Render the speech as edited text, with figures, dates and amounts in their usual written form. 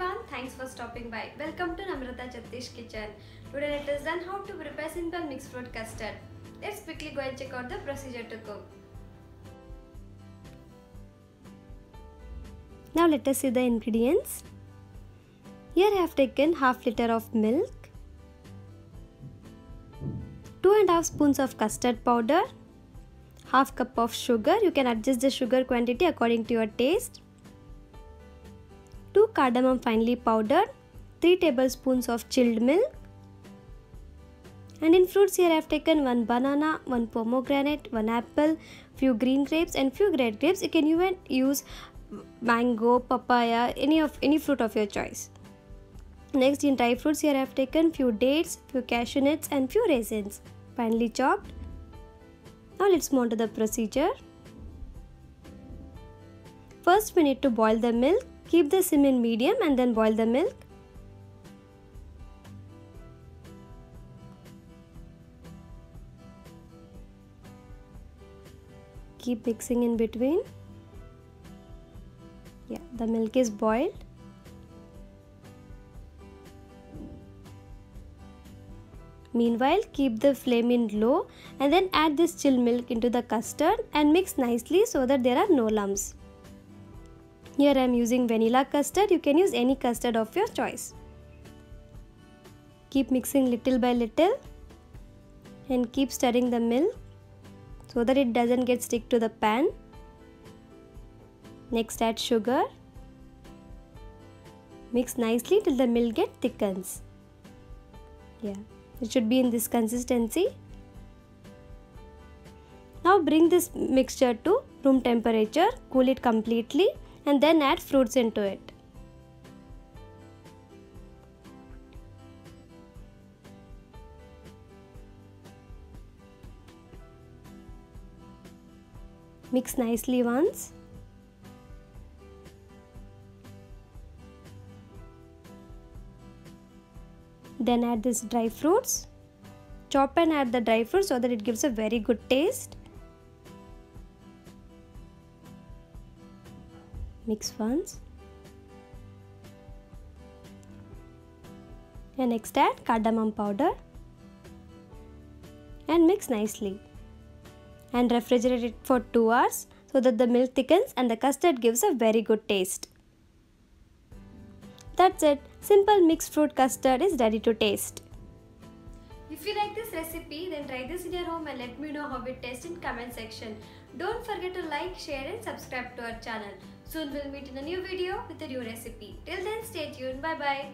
everyone, thanks for stopping by. Welcome to NamrathaChatthish's kitchen. Today let us learn how to prepare simple mixed fruit custard. Let's quickly go and check out the procedure to cook. Now let us see the ingredients. Here I have taken half liter of milk, 2.5 spoons of custard powder, half cup of sugar. You can adjust the sugar quantity according to your taste. 2 cardamom finely powdered, 3 tablespoons of chilled milk. And in fruits here I have taken 1 banana, 1 pomegranate, 1 apple, few green grapes and few red grapes. You can even use mango, papaya, any fruit of your choice. Next, in dry fruits here I have taken few dates, few cashew nuts and few raisins, finely chopped. Now let's move on to the procedure. First we need to boil the milk. Keep the sim in medium and then boil the milk. Keep mixing in between. Yeah, the milk is boiled. Meanwhile, keep the flame in low and then add this chilled milk into the custard and mix nicely so that there are no lumps. Here I am using vanilla custard. You can use any custard of your choice. Keep mixing little by little and keep stirring the milk so that it doesn't get stick to the pan. Next, add sugar. Mix nicely till the milk get thickens. Yeah, it should be in this consistency. Now bring this mixture to room temperature, cool it completely and then add fruits into it. Mix nicely once. Then add this dry fruits. Chop and add the dry fruits so that it gives a very good taste. Mix once. And next add cardamom powder. And mix nicely. And refrigerate it for 2 hours so that the milk thickens and the custard gives a very good taste. That's it. Simple mixed fruit custard is ready to taste. If you like this recipe, then try this in your home and let me know how it tastes in comment section. Don't forget to like, share and subscribe to our channel. Soon we'll meet in a new video with a new recipe. Till then, stay tuned. Bye bye.